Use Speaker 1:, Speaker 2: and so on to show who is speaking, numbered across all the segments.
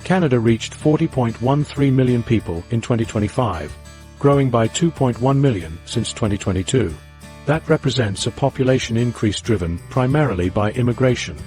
Speaker 1: Canada reached 40.13 million people in 2025, growing by 2.1 million since 2022. That represents a population increase driven primarily by immigration,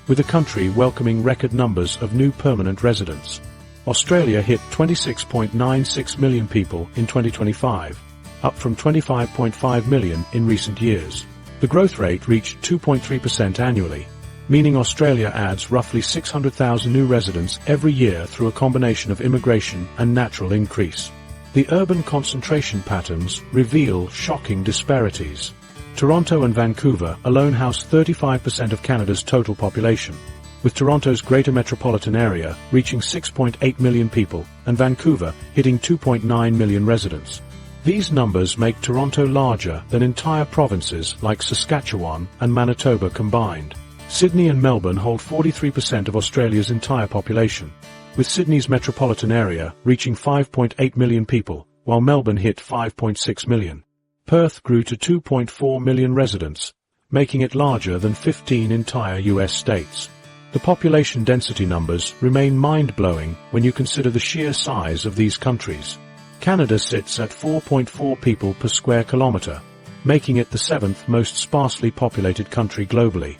Speaker 1: with the country welcoming record numbers of new permanent residents. Australia hit 26.96 million people in 2025, up from 25.5 million in recent years. The growth rate reached 2.3% annually, meaning Australia adds roughly 600,000 new residents every year through a combination of immigration and natural increase. The urban concentration patterns reveal shocking disparities. Toronto and Vancouver alone house 35% of Canada's total population, with Toronto's greater metropolitan area reaching 6.8 million people and Vancouver hitting 2.9 million residents. These numbers make Toronto larger than entire provinces like Saskatchewan and Manitoba combined. Sydney and Melbourne hold 43% of Australia's entire population, with Sydney's metropolitan area reaching 5.8 million people, while Melbourne hit 5.6 million. Perth grew to 2.4 million residents, making it larger than 15 entire US states. The population density numbers remain mind-blowing when you consider the sheer size of these countries. Canada sits at 4.4 people per square kilometre, making it the seventh most sparsely populated country globally.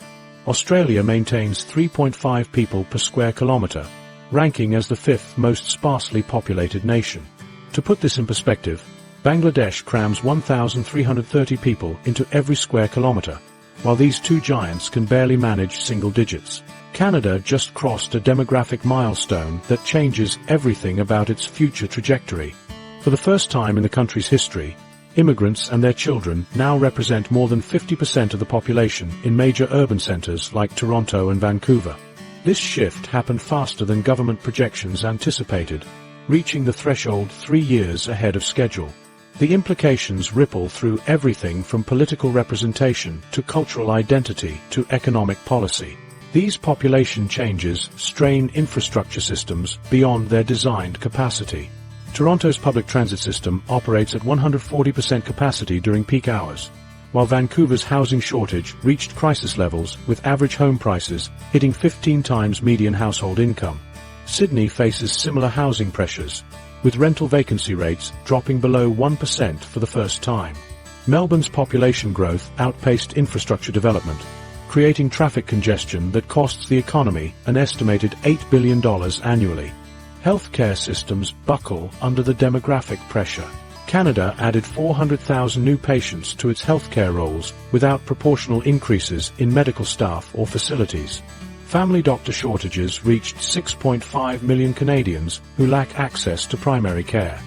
Speaker 1: Australia maintains 3.5 people per square kilometre, ranking as the fifth most sparsely populated nation. To put this in perspective, Bangladesh crams 1,330 people into every square kilometre, while these two giants can barely manage single digits. Canada just crossed a demographic milestone that changes everything about its future trajectory. For the first time in the country's history, immigrants and their children now represent more than 50% of the population in major urban centres like Toronto and Vancouver. This shift happened faster than government projections anticipated, reaching the threshold 3 years ahead of schedule. The implications ripple through everything from political representation to cultural identity to economic policy. These population changes strain infrastructure systems beyond their designed capacity. Toronto's public transit system operates at 140% capacity during peak hours, while Vancouver's housing shortage reached crisis levels with average home prices hitting 15 times median household income. Sydney faces similar housing pressures, with rental vacancy rates dropping below 1% for the first time. Melbourne's population growth outpaced infrastructure development, creating traffic congestion that costs the economy an estimated $8 billion annually. Healthcare systems buckle under the demographic pressure. Canada added 400,000 new patients to its healthcare rolls without proportional increases in medical staff or facilities. Family doctor shortages reached 6.5 million Canadians who lack access to primary care.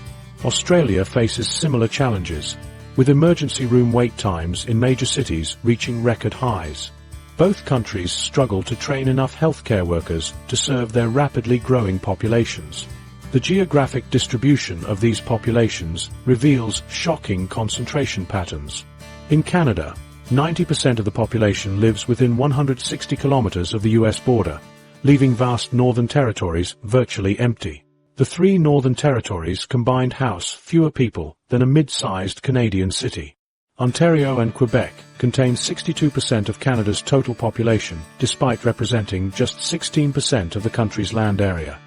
Speaker 1: Australia faces similar challenges, with emergency room wait times in major cities reaching record highs. Both countries struggle to train enough healthcare workers to serve their rapidly growing populations. The geographic distribution of these populations reveals shocking concentration patterns. In Canada, 90% of the population lives within 160 kilometers of the US border, leaving vast northern territories virtually empty. The three northern territories combined house fewer people than a mid-sized Canadian city. Ontario and Quebec contain 62% of Canada's total population, despite representing just 16% of the country's land area.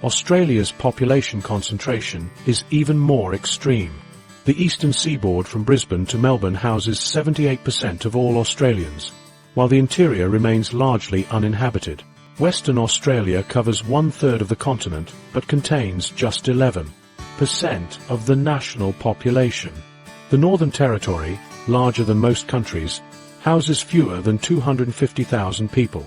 Speaker 1: Australia's population concentration is even more extreme. The Eastern Seaboard from Brisbane to Melbourne houses 78% of all Australians, while the interior remains largely uninhabited. Western Australia covers 1/3 of the continent, but contains just 11% of the national population. The Northern Territory, larger than most countries, houses fewer than 250,000 people.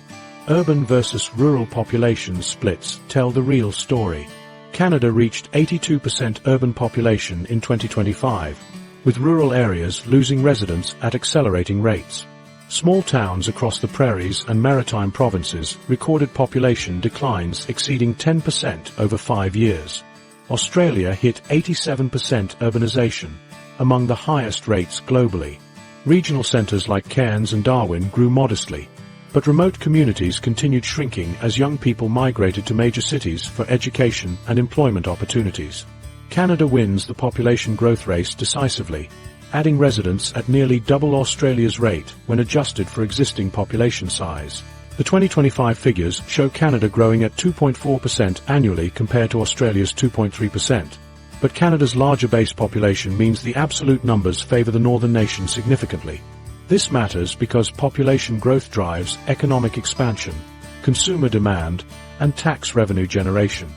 Speaker 1: Urban versus rural population splits tell the real story. Canada reached 82% urban population in 2025, with rural areas losing residents at accelerating rates. Small towns across the prairies and maritime provinces recorded population declines exceeding 10% over 5 years. Australia hit 87% urbanization, among the highest rates globally. Regional centres like Cairns and Darwin grew modestly, but remote communities continued shrinking as young people migrated to major cities for education and employment opportunities. Canada wins the population growth race decisively, adding residents at nearly double Australia's rate when adjusted for existing population size. The 2025 figures show Canada growing at 2.4% annually compared to Australia's 2.3%. But Canada's larger base population means the absolute numbers favor the northern nation significantly. This matters because population growth drives economic expansion, consumer demand, and tax revenue generation.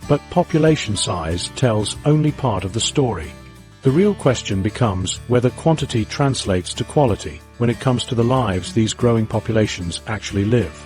Speaker 1: But population size tells only part of the story. The real question becomes whether quantity translates to quality when it comes to the lives these growing populations actually live.